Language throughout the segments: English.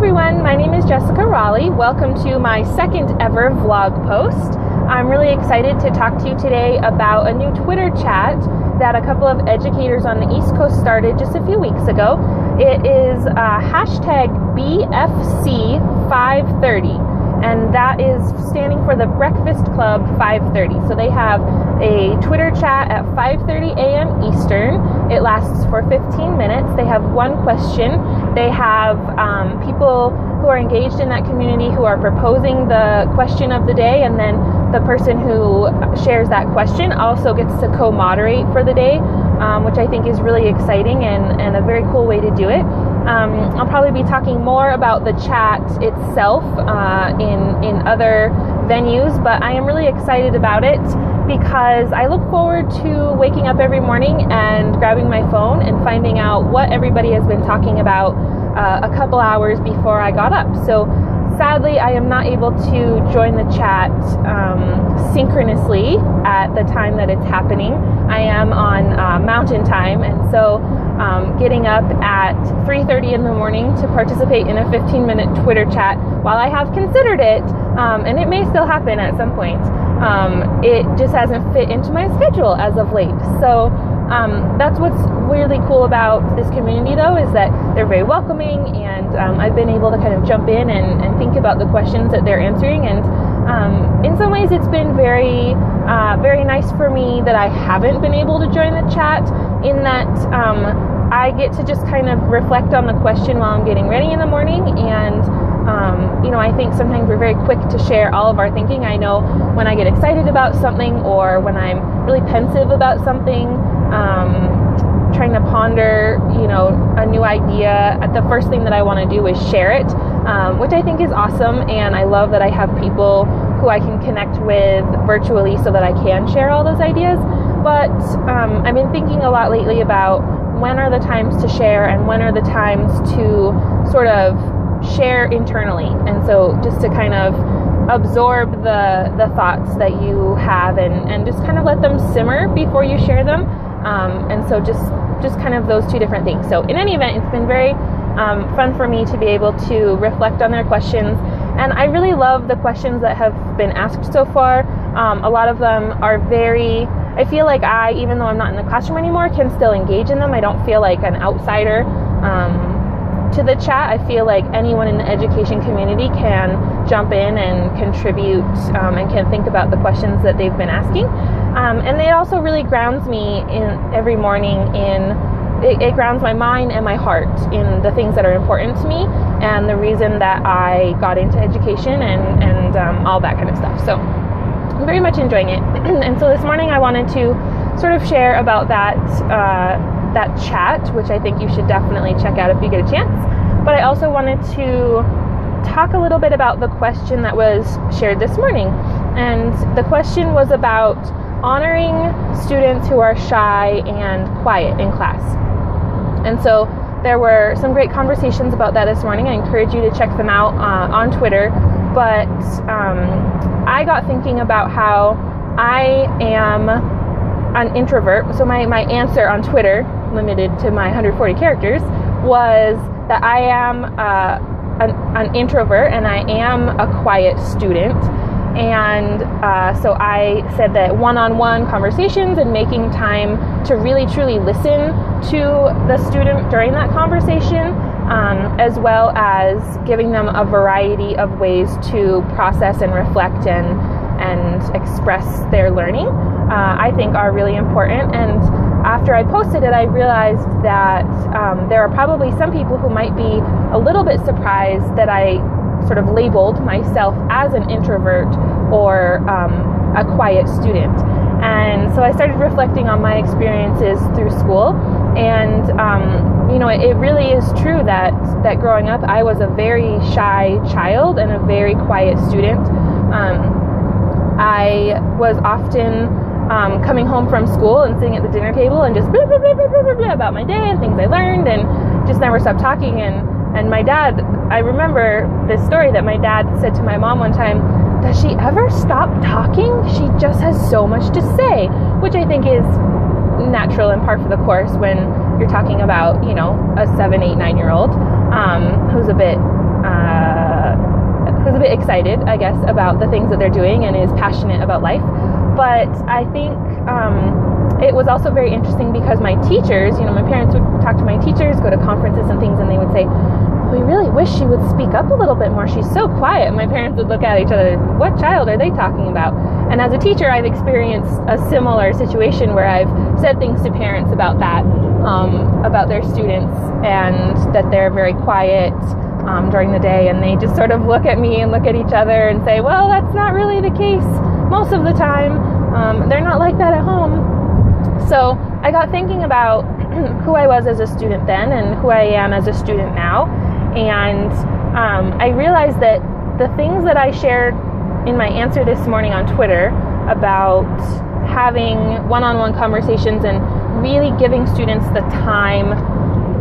everyone, my name is Jessica Raleigh. Welcome to my second ever vlog post. I'm really excited to talk to you today about a new Twitter chat that a couple of educators on the East Coast started just a few weeks ago. It is hashtag BFC530, and that is standing for the Breakfast Club 530. So they have a Twitter chat at 5:30 a.m. Eastern. It lasts for 15 minutes. They have one question. They have people who are engaged in that community who are proposing the question of the day, and then the person who shares that question also gets to co-moderate for the day, which I think is really exciting and a very cool way to do it. I'll probably be talking more about the chat itself in other venues, but I am really excited about it because I look forward to waking up every morning and grabbing my phone and finding out what everybody has been talking about a couple hours before I got up. So sadly, I am not able to join the chat synchronously at the time that it's happening. I am on Mountain Time, and so getting up at 3:30 in the morning to participate in a 15-minute Twitter chat, while I have considered it, and it may still happen at some point, it just hasn't fit into my schedule as of late. So that's what's really cool about this community, though, is that they're very welcoming, and I've been able to kind of jump in and think about the questions that they're answering, and in some ways it's been very nice for me that I haven't been able to join the chat, in that I get to just kind of reflect on the question while I'm getting ready in the morning, and I think sometimes we're very quick to share all of our thinking. I know when I get excited about something, or when I'm really pensive about something, trying to ponder, a new idea, the first thing that I want to do is share it, which I think is awesome, and I love that I have people who I can connect with virtually so that I can share all those ideas. But I've been thinking a lot lately about when are the times to share and when are the times to sort of share internally, and so just to kind of absorb the thoughts that you have and just kind of let them simmer before you share them, and so just kind of those two different things. So in any event, it's been very fun for me to be able to reflect on their questions, and I really love the questions that have been asked so far. A lot of them are I feel like even though I'm not in the classroom anymore, can still engage in them. I don't feel like an outsider to the chat. I feel like anyone in the education community can jump in and contribute and can think about the questions that they've been asking. And it also really grounds me every morning it grounds my mind and my heart in the things that are important to me and the reason that I got into education and all that kind of stuff. So I'm very much enjoying it. And so this morning I wanted to sort of share about that chat, which I think you should definitely check out if you get a chance. But I also wanted to talk a little bit about the question that was shared this morning. And the question was about honoring students who are shy and quiet in class. And so there were some great conversations about that this morning. I encourage you to check them out on Twitter. But I got thinking about how I am an introvert. So my answer on Twitter, limited to my 140 characters, was that I am an introvert and I am a quiet student. And so I said that one-on-one conversations and making time to really truly listen to the student during that conversation, as well as giving them a variety of ways to process and reflect and express their learning, I think are really important. And after I posted it, I realized that there are probably some people who might be a little bit surprised that I sort of labeled myself as an introvert or a quiet student. And so I started reflecting on my experiences through school, and it really is true that growing up I was a very shy child and a very quiet student. I was often coming home from school and sitting at the dinner table and just blah, blah, blah, blah, blah, blah, about my day and things I learned, and just never stopped talking. And my dad, I remember this story that my dad said to my mom one time, "Does she ever stop talking? She just has so much to say," which I think is natural and par for the course when you're talking about, a 7, 8, 9-year-old who's a bit bit excited, I guess, about the things that they're doing and is passionate about life. But I think it was also very interesting because my teachers, my parents would talk to my teachers, go to conferences and things, and they would say, we really wish she would speak up a little bit more. She's so quiet. My parents would look at each other, what child are they talking about? And as a teacher, I've experienced a similar situation where I've said things to parents about that, about their students, and that they're very quiet during the day, and they just sort of look at me and look at each other and say, well, that's not really the case most of the time. They're not like that at home. So I got thinking about who I was as a student then and who I am as a student now. And I realized that the things that I shared in my answer this morning on Twitter about having one-on-one conversations and really giving students the time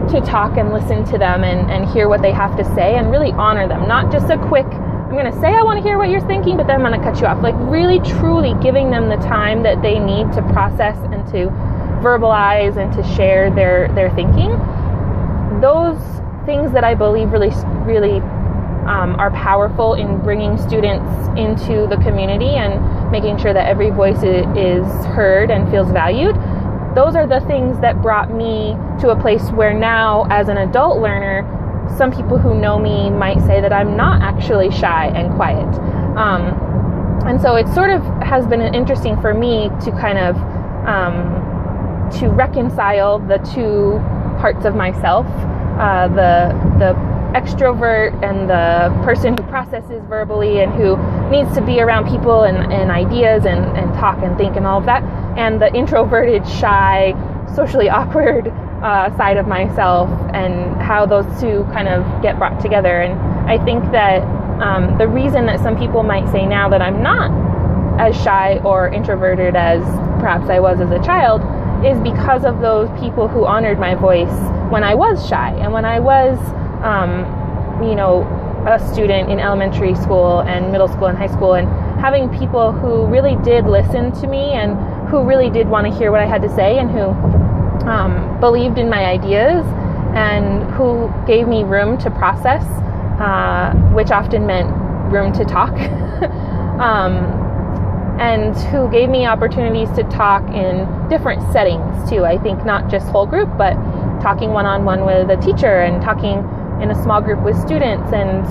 to talk and listen to them and hear what they have to say and really honor them. Not just a quick, I'm going to say I want to hear what you're thinking, but then I'm going to cut you off. Like really, truly giving them the time that they need to process and to verbalize and to share their thinking. Those things that I believe really are powerful in bringing students into the community and making sure that every voice is heard and feels valued. Those are the things that brought me to a place where now, as an adult learner, some people who know me might say that I'm not actually shy and quiet. And so it sort of has been interesting for me to kind of to reconcile the two parts of myself, the extrovert and the person who processes verbally and who needs to be around people and ideas and talk and think and all of that, and the introverted, shy, socially awkward side of myself, and how those two kind of get brought together. And I think that the reason that some people might say now that I'm not as shy or introverted as perhaps I was as a child is because of those people who honored my voice when I was shy and when I was a student in elementary school and middle school and high school, and having people who really did listen to me and who really did want to hear what I had to say and who believed in my ideas and who gave me room to process, which often meant room to talk, and who gave me opportunities to talk in different settings too. I think not just whole group, but talking one-on-one with a teacher and talking in a small group with students, and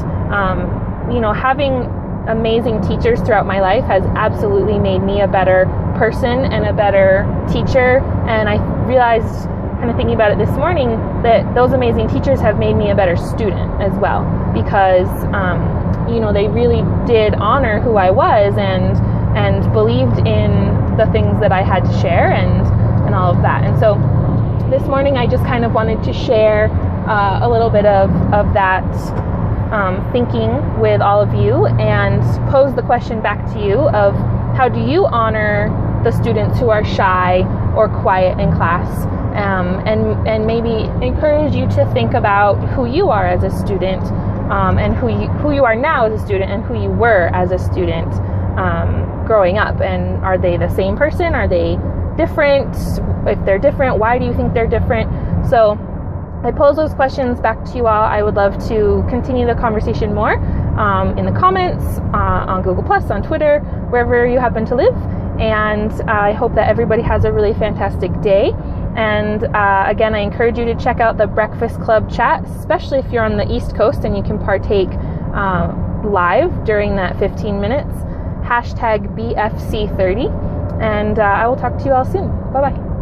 having amazing teachers throughout my life has absolutely made me a better person and a better teacher. And I realized, kind of thinking about it this morning, that those amazing teachers have made me a better student as well, because they really did honor who I was and believed in the things that I had to share and all of that. And so this morning I just kind of wanted to share a little bit of that thinking with all of you, and pose the question back to you of how do you honor the students who are shy or quiet in class, and maybe encourage you to think about who you are as a student, and who you are now as a student and who you were as a student growing up. And are they the same person? Are they different? If they're different, why do you think they're different? So I pose those questions back to you all. I would love to continue the conversation more in the comments, on Google+, on Twitter, wherever you happen to live. And I hope that everybody has a really fantastic day. And again, I encourage you to check out the Breakfast Club chat, especially if you're on the East Coast and you can partake live during that 15 minutes. #BFC30. And I will talk to you all soon. Bye-bye.